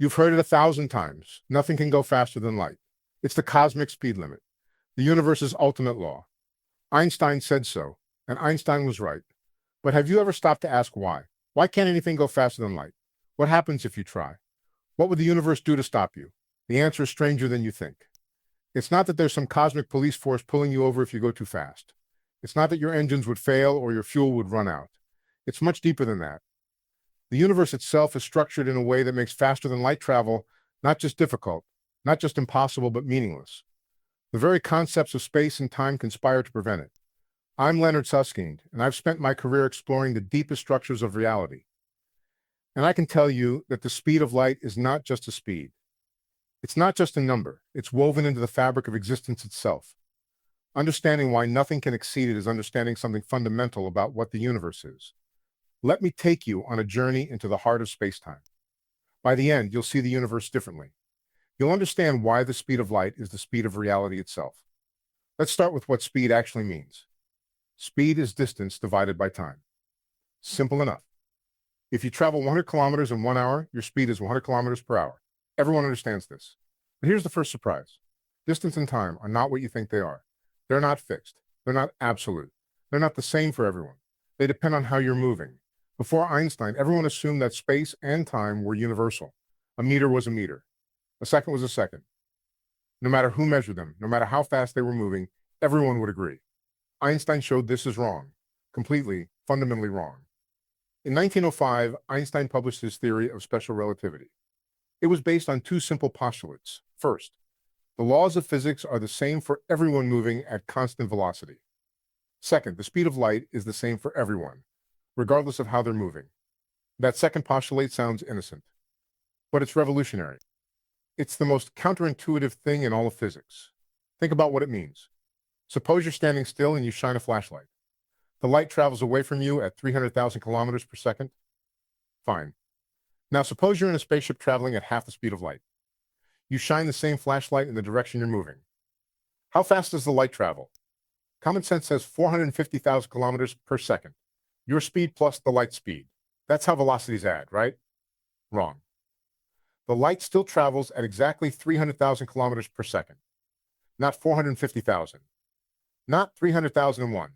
You've heard it 1,000 times. Nothing can go faster than light. It's the cosmic speed limit, the universe's ultimate law. Einstein said so, and Einstein was right. But have you ever stopped to ask why? Why can't anything go faster than light? What happens if you try? What would the universe do to stop you? The answer is stranger than you think. It's not that there's some cosmic police force pulling you over if you go too fast. It's not that your engines would fail or your fuel would run out. It's much deeper than that. The universe itself is structured in a way that makes faster than light travel not just difficult, not just impossible, but meaningless. The very concepts of space and time conspire to prevent it. I'm Leonard Susskind, and I've spent my career exploring the deepest structures of reality. And I can tell you that the speed of light is not just a speed. It's not just a number. It's woven into the fabric of existence itself. Understanding why nothing can exceed it is understanding something fundamental about what the universe is. Let me take you on a journey into the heart of space-time. By the end, you'll see the universe differently. You'll understand why the speed of light is the speed of reality itself. Let's start with what speed actually means. Speed is distance divided by time. Simple enough. If you travel 100 kilometers in 1 hour, your speed is 100 kilometers per hour. Everyone understands this. But here's the first surprise. Distance and time are not what you think they are. They're not fixed. They're not absolute. They're not the same for everyone. They depend on how you're moving. Before Einstein, everyone assumed that space and time were universal. A meter was a meter. A second was a second. No matter who measured them, no matter how fast they were moving, everyone would agree. Einstein showed this is wrong. Completely, fundamentally wrong. In 1905, Einstein published his theory of special relativity. It was based on two simple postulates. First, the laws of physics are the same for everyone moving at constant velocity. Second, the speed of light is the same for everyone, regardless of how they're moving. That second postulate sounds innocent, but it's revolutionary. It's the most counterintuitive thing in all of physics. Think about what it means. Suppose you're standing still and you shine a flashlight. The light travels away from you at 300,000 kilometers per second. Fine. Now suppose you're in a spaceship traveling at half the speed of light. You shine the same flashlight in the direction you're moving. How fast does the light travel? Common sense says 450,000 kilometers per second. Your speed plus the light speed. That's how velocities add, right? Wrong. The light still travels at exactly 300,000 kilometers per second. Not 450,000. Not 300,001.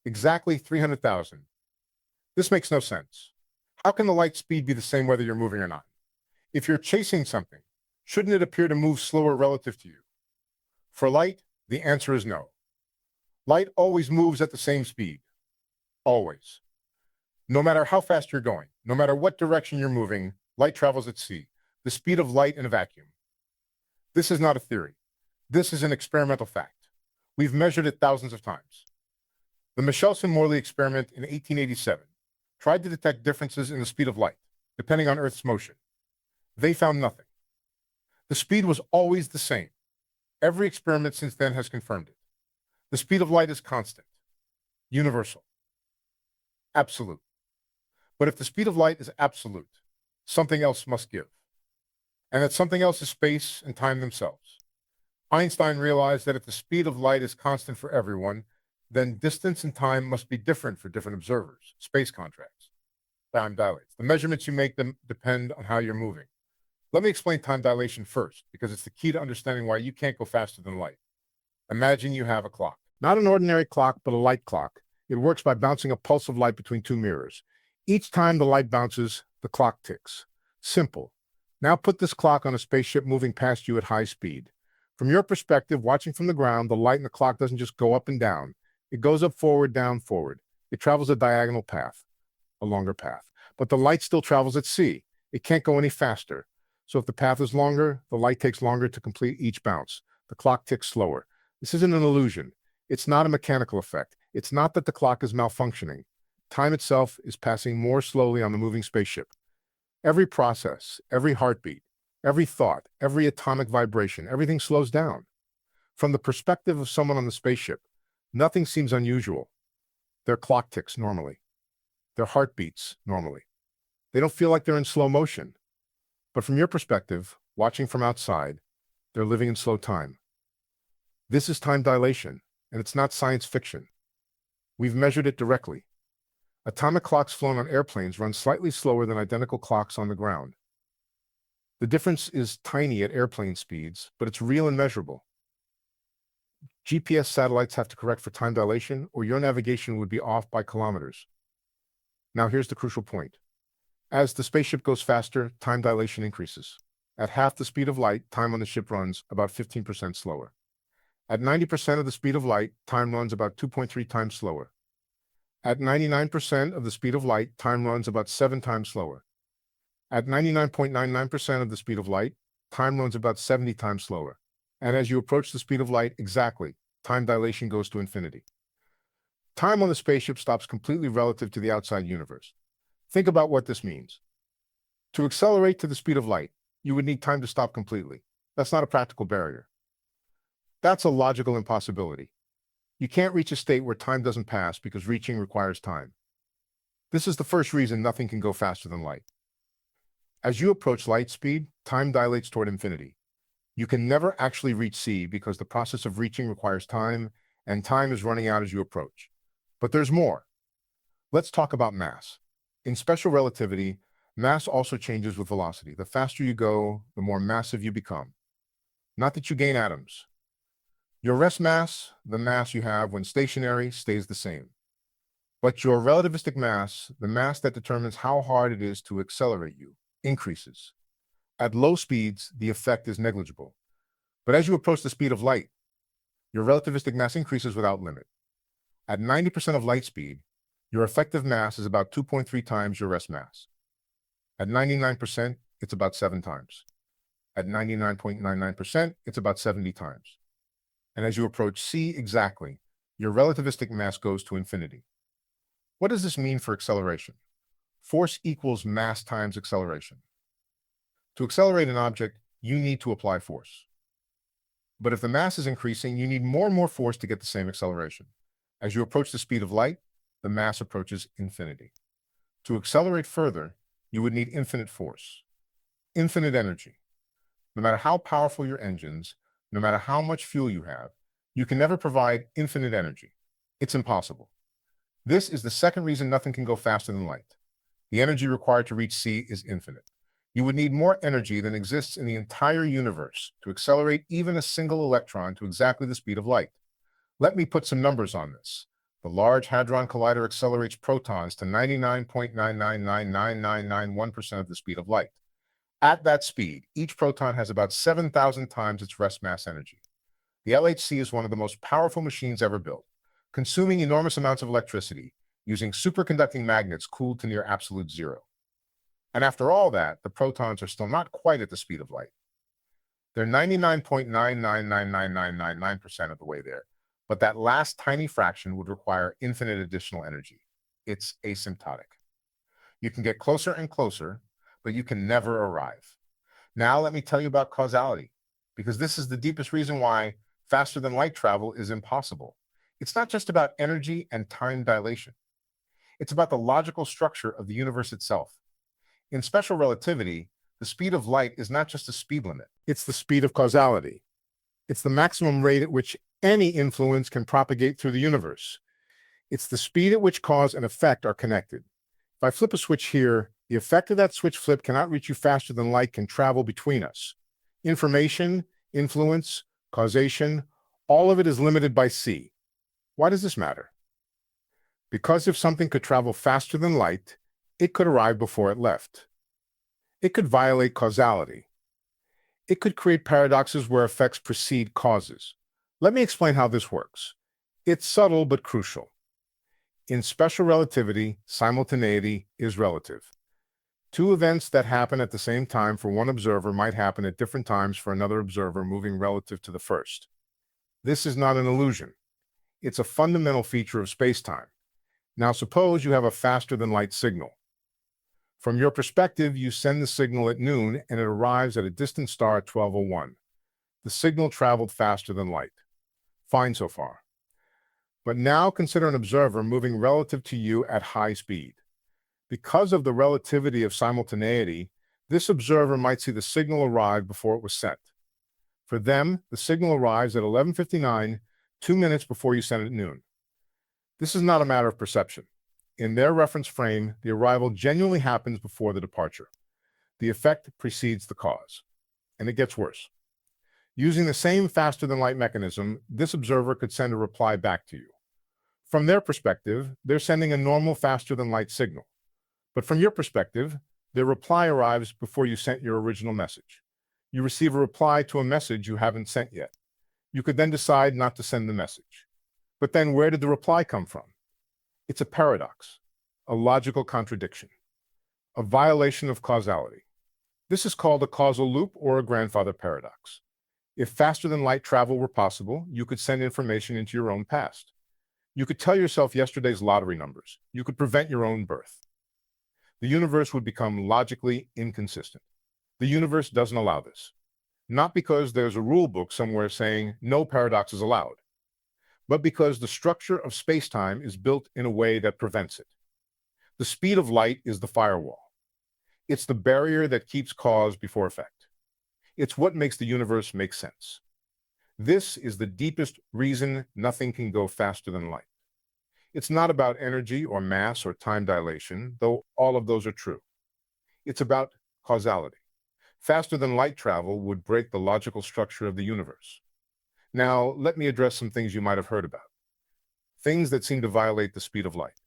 Exactly 300,000. This makes no sense. How can the light speed be the same whether you're moving or not? If you're chasing something, shouldn't it appear to move slower relative to you? For light, the answer is no. Light always moves at the same speed. Always. No matter how fast you're going, no matter what direction you're moving, light travels at c, the speed of light in a vacuum. This is not a theory. This is an experimental fact. We've measured it thousands of times. The Michelson-Morley experiment in 1887 tried to detect differences in the speed of light, depending on Earth's motion. They found nothing. The speed was always the same. Every experiment since then has confirmed it. The speed of light is constant, universal, absolute. But if the speed of light is absolute, something else must give. And that something else is space and time themselves. Einstein realized that if the speed of light is constant for everyone, then distance and time must be different for different observers, space contracts. Time dilates. The measurements you make them depend on how you're moving. Let me explain time dilation first, because it's the key to understanding why you can't go faster than light. Imagine you have a clock. Not an ordinary clock, but a light clock. It works by bouncing a pulse of light between two mirrors. Each time the light bounces, the clock ticks. Simple. Now put this clock on a spaceship moving past you at high speed. From your perspective, watching from the ground, the light in the clock doesn't just go up and down. It goes up, forward, down, forward. It travels a diagonal path, a longer path. But the light still travels at c. It can't go any faster. So if the path is longer, the light takes longer to complete each bounce. The clock ticks slower. This isn't an illusion. It's not a mechanical effect. It's not that the clock is malfunctioning. Time itself is passing more slowly on the moving spaceship. Every process, every heartbeat, every thought, every atomic vibration, everything slows down. From the perspective of someone on the spaceship, nothing seems unusual. Their clock ticks normally. Their heart beats normally. They don't feel like they're in slow motion. But from your perspective, watching from outside, they're living in slow time. This is time dilation, and it's not science fiction. We've measured it directly. Atomic clocks flown on airplanes run slightly slower than identical clocks on the ground. The difference is tiny at airplane speeds, but it's real and measurable. GPS satellites have to correct for time dilation, or your navigation would be off by kilometers. Now here's the crucial point. As the spaceship goes faster, time dilation increases. At half the speed of light, time on the ship runs about 15% slower. At 90% of the speed of light, time runs about 2.3 times slower. At 99% of the speed of light, time runs about 7 times slower. At 99.99% of the speed of light, time runs about 70 times slower. And as you approach the speed of light exactly, time dilation goes to infinity. Time on the spaceship stops completely relative to the outside universe. Think about what this means. To accelerate to the speed of light, you would need time to stop completely. That's not a practical barrier. That's a logical impossibility. You can't reach a state where time doesn't pass because reaching requires time. This is the first reason nothing can go faster than light. As you approach light speed, time dilates toward infinity. You can never actually reach C because the process of reaching requires time, and time is running out as you approach. But there's more. Let's talk about mass. In special relativity, mass also changes with velocity. The faster you go, the more massive you become. Not that you gain atoms. Your rest mass, the mass you have when stationary, stays the same. But your relativistic mass, the mass that determines how hard it is to accelerate you, increases. At low speeds, the effect is negligible. But as you approach the speed of light, your relativistic mass increases without limit. At 90% of light speed, your effective mass is about 2.3 times your rest mass. At 99%, it's about 7 times. At 99.99%, it's about 70 times. And as you approach C exactly, your relativistic mass goes to infinity. What does this mean for acceleration? Force equals mass times acceleration. To accelerate an object, you need to apply force. But if the mass is increasing, you need more and more force to get the same acceleration. As you approach the speed of light, the mass approaches infinity. To accelerate further, you would need infinite force, infinite energy. No matter how powerful your engines, no matter how much fuel you have, you can never provide infinite energy. It's impossible. This is the second reason nothing can go faster than light. The energy required to reach C is infinite. You would need more energy than exists in the entire universe to accelerate even a single electron to exactly the speed of light. Let me put some numbers on this. The Large Hadron Collider accelerates protons to 99.9999991% of the speed of light. At that speed, each proton has about 7,000 times its rest mass energy. The LHC is one of the most powerful machines ever built, consuming enormous amounts of electricity, using superconducting magnets cooled to near absolute zero. And after all that, the protons are still not quite at the speed of light. They're 99.9999999% of the way there, but that last tiny fraction would require infinite additional energy. It's asymptotic. You can get closer and closer, but you can never arrive. Now let me tell you about causality, because this is the deepest reason why faster than light travel is impossible. It's not just about energy and time dilation. It's about the logical structure of the universe itself. In special relativity, the speed of light is not just a speed limit. It's the speed of causality. It's the maximum rate at which any influence can propagate through the universe. It's the speed at which cause and effect are connected. If I flip a switch here, the effect of that switch flip cannot reach you faster than light can travel between us. Information, influence, causation, all of it is limited by C. Why does this matter? Because if something could travel faster than light, it could arrive before it left. It could violate causality. It could create paradoxes where effects precede causes. Let me explain how this works. It's subtle but crucial. In special relativity, simultaneity is relative. Two events that happen at the same time for one observer might happen at different times for another observer moving relative to the first. This is not an illusion. It's a fundamental feature of space-time. Now suppose you have a faster than light signal. From your perspective, you send the signal at noon and it arrives at a distant star at 12:01. The signal traveled faster than light. Fine so far. But now consider an observer moving relative to you at high speed. Because of the relativity of simultaneity, this observer might see the signal arrive before it was sent. For them, the signal arrives at 11:59, 2 minutes before you send it at noon. This is not a matter of perception. In their reference frame, the arrival genuinely happens before the departure. the effect precedes the cause. And it gets worse. Using the same faster-than-light mechanism, this observer could send a reply back to you. From their perspective, they're sending a normal faster-than-light signal. But from your perspective, their reply arrives before you sent your original message. You receive a reply to a message you haven't sent yet. You could then decide not to send the message. But then where did the reply come from? It's a paradox, a logical contradiction, a violation of causality. This is called a causal loop or a grandfather paradox. If faster-than-light travel were possible, you could send information into your own past. You could tell yourself yesterday's lottery numbers. You could prevent your own birth. The universe would become logically inconsistent. The universe doesn't allow this. Not because there's a rule book somewhere saying no paradox is allowed, but because the structure of space-time is built in a way that prevents it. The speed of light is the firewall. It's the barrier that keeps cause before effect. It's what makes the universe make sense. This is the deepest reason nothing can go faster than light. It's not about energy or mass or time dilation, though all of those are true. It's about causality. Faster than light travel would break the logical structure of the universe. Now, let me address some things you might have heard about. Things that seem to violate the speed of light.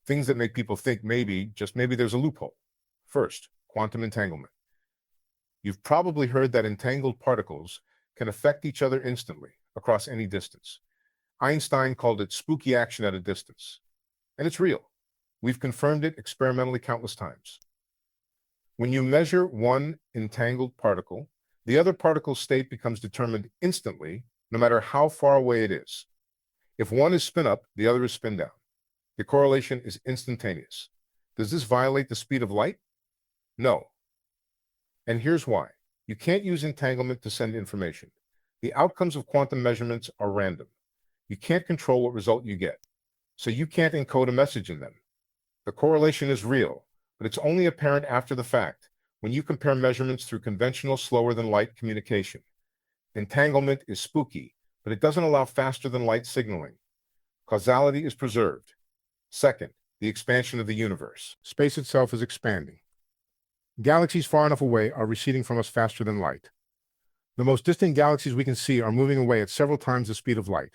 Things that make people think maybe, just maybe, there's a loophole. First, quantum entanglement. You've probably heard that entangled particles can affect each other instantly across any distance. Einstein called it spooky action at a distance. And it's real. We've confirmed it experimentally countless times. When you measure one entangled particle, the other particle's state becomes determined instantly, no matter how far away it is. If one is spin up, the other is spin down. The correlation is instantaneous. Does this violate the speed of light? No. And here's why. You can't use entanglement to send information. The outcomes of quantum measurements are random. You can't control what result you get, so you can't encode a message in them. The correlation is real, but it's only apparent after the fact, when you compare measurements through conventional slower-than-light communication. Entanglement is spooky, but it doesn't allow faster-than-light signaling. Causality is preserved. Second, the expansion of the universe. Space itself is expanding. Galaxies far enough away are receding from us faster than light. The most distant galaxies we can see are moving away at several times the speed of light.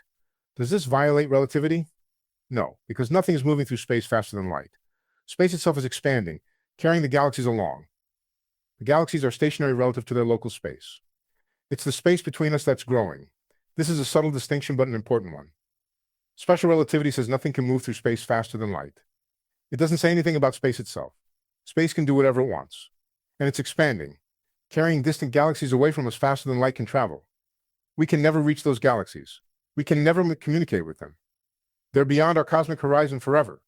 Does this violate relativity? No, because nothing is moving through space faster than light. Space itself is expanding, carrying the galaxies along. The galaxies are stationary relative to their local space. It's the space between us that's growing. This is a subtle distinction, but an important one. Special relativity says nothing can move through space faster than light. It doesn't say anything about space itself. Space can do whatever it wants. And it's expanding, carrying distant galaxies away from us faster than light can travel. We can never reach those galaxies. We can never communicate with them. They're beyond our cosmic horizon forever.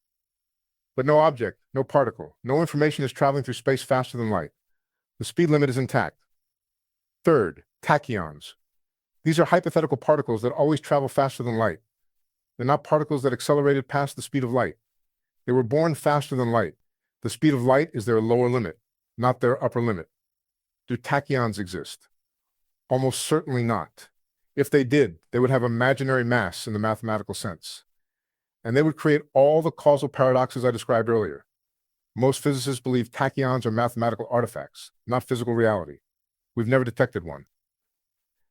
But no object, no particle, no information is traveling through space faster than light. The speed limit is intact. Third, tachyons. These are hypothetical particles that always travel faster than light. They're not particles that accelerated past the speed of light. They were born faster than light. The speed of light is their lower limit, not their upper limit. Do tachyons exist? Almost certainly not. If they did, they would have imaginary mass in the mathematical sense. And they would create all the causal paradoxes I described earlier. Most physicists believe tachyons are mathematical artifacts, not physical reality. We've never detected one.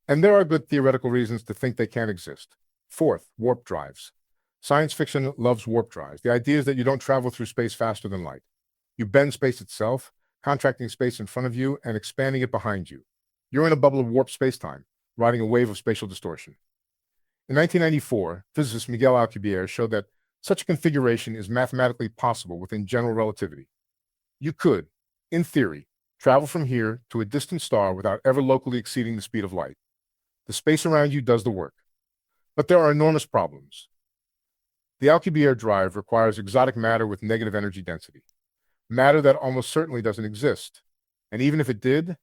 And there are good theoretical reasons to think they can't exist. Fourth, warp drives. Science fiction loves warp drives. The idea is that you don't travel through space faster than light. You bend space itself, contracting space in front of you and expanding it behind you. You're in a bubble of warp space-time, riding a wave of spatial distortion. In 1994, physicist Miguel Alcubierre showed that such a configuration is mathematically possible within general relativity. You could, in theory, travel from here to a distant star without ever locally exceeding the speed of light. The space around you does the work. But there are enormous problems. The Alcubierre drive requires exotic matter with negative energy density, matter that almost certainly doesn't exist. And even if it did,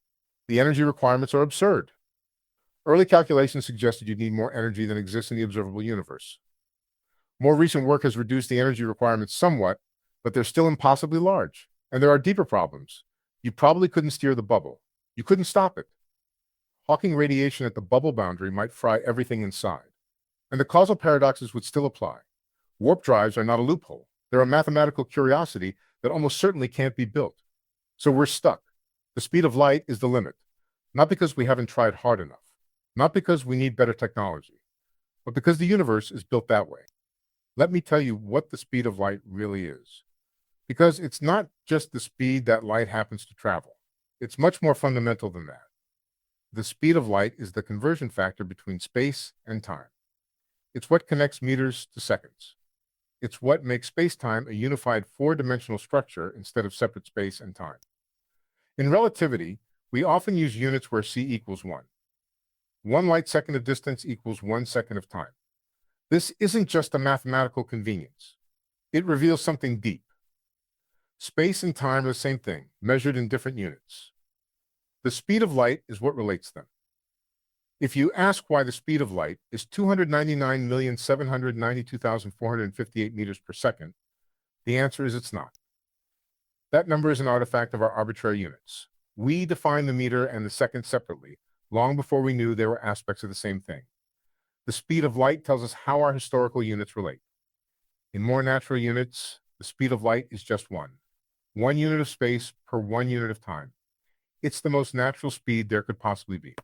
the energy requirements are absurd. Early calculations suggested you'd need more energy than exists in the observable universe. More recent work has reduced the energy requirements somewhat, but they're still impossibly large. And there are deeper problems. You probably couldn't steer the bubble. You couldn't stop it. Hawking radiation at the bubble boundary might fry everything inside. And the causal paradoxes would still apply. Warp drives are not a loophole. They're a mathematical curiosity that almost certainly can't be built. So we're stuck. The speed of light is the limit, not because we haven't tried hard enough, not because we need better technology, but because the universe is built that way. Let me tell you what the speed of light really is. Because it's not just the speed that light happens to travel. It's much more fundamental than that. The speed of light is the conversion factor between space and time. It's what connects meters to seconds. It's what makes space-time a unified four-dimensional structure instead of separate space and time. In relativity, we often use units where c equals 1. 1 light second of distance equals 1 second of time. This isn't just a mathematical convenience. It reveals something deep. Space and time are the same thing, measured in different units. The speed of light is what relates them. If you ask why the speed of light is 299,792,458 meters per second, the answer is it's not. That number is an artifact of our arbitrary units. We define the meter and the second separately, long before we knew they were aspects of the same thing. The speed of light tells us how our historical units relate. In more natural units, the speed of light is just 1. 1 unit of space per 1 unit of time. It's the most natural speed there could possibly be.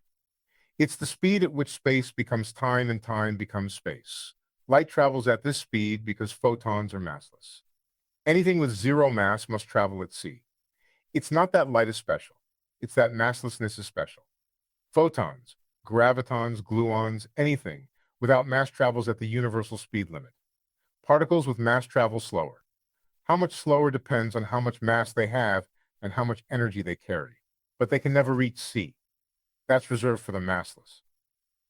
It's the speed at which space becomes time and time becomes space. Light travels at this speed because photons are massless. Anything with zero mass must travel at c. It's not that light is special. It's that masslessness is special. Photons, gravitons, gluons, anything without mass travels at the universal speed limit. Particles with mass travel slower. How much slower depends on how much mass they have and how much energy they carry. But they can never reach c. That's reserved for the massless.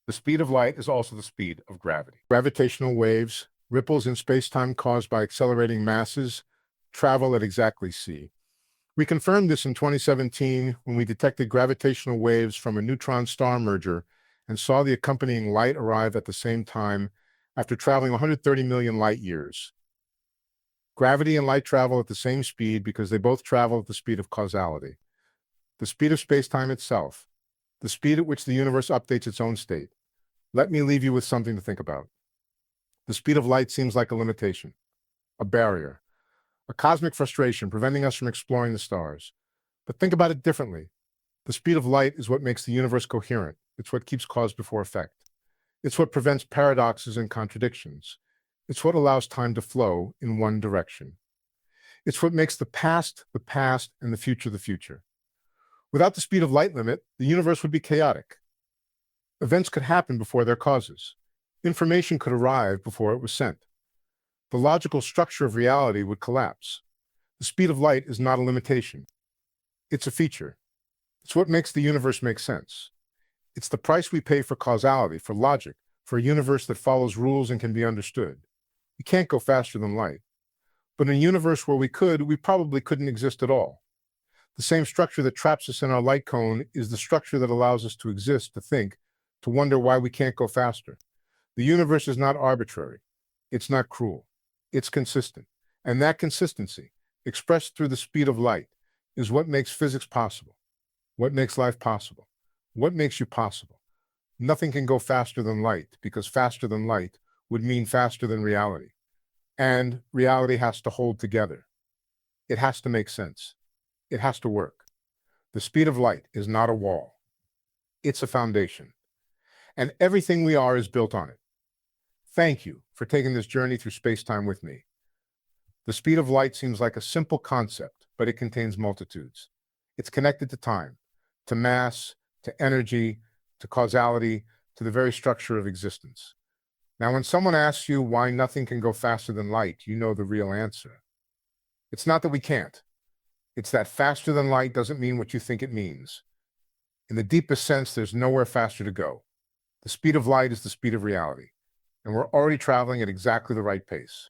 The speed of light is also the speed of gravity. Gravitational waves, ripples in space-time caused by accelerating masses, travel at exactly c. We confirmed this in 2017 when we detected gravitational waves from a neutron-star merger and saw the accompanying light arrive at the same time after traveling 130 million light years. Gravity and light travel at the same speed because they both travel at the speed of causality. The speed of space-time itself. The speed at which the universe updates its own state. Let me leave you with something to think about. The speed of light seems like a limitation, a barrier, a cosmic frustration preventing us from exploring the stars. But think about it differently. The speed of light is what makes the universe coherent. It's what keeps cause before effect. It's what prevents paradoxes and contradictions. It's what allows time to flow in one direction. It's what makes the past, and the future the future. Without the speed of light limit, the universe would be chaotic. Events could happen before their causes. Information could arrive before it was sent. The logical structure of reality would collapse. The speed of light is not a limitation. It's a feature. It's what makes the universe make sense. It's the price we pay for causality, for logic, for a universe that follows rules and can be understood. We can't go faster than light. But in a universe where we could, we probably couldn't exist at all. The same structure that traps us in our light cone is the structure that allows us to exist, to think, to wonder why we can't go faster. The universe is not arbitrary. It's not cruel. It's consistent. And that consistency, expressed through the speed of light, is what makes physics possible, what makes life possible, what makes you possible. Nothing can go faster than light, because faster than light would mean faster than reality. And reality has to hold together. It has to make sense. It has to work. The speed of light is not a wall. It's a foundation. And everything we are is built on it. Thank you for taking this journey through space-time with me. The speed of light seems like a simple concept, but it contains multitudes. It's connected to time, to mass, to energy, to causality, to the very structure of existence. Now, when someone asks you why nothing can go faster than light, you know the real answer. It's not that we can't. It's that faster than light doesn't mean what you think it means. In the deepest sense, there's nowhere faster to go. The speed of light is the speed of reality, and we're already traveling at exactly the right pace.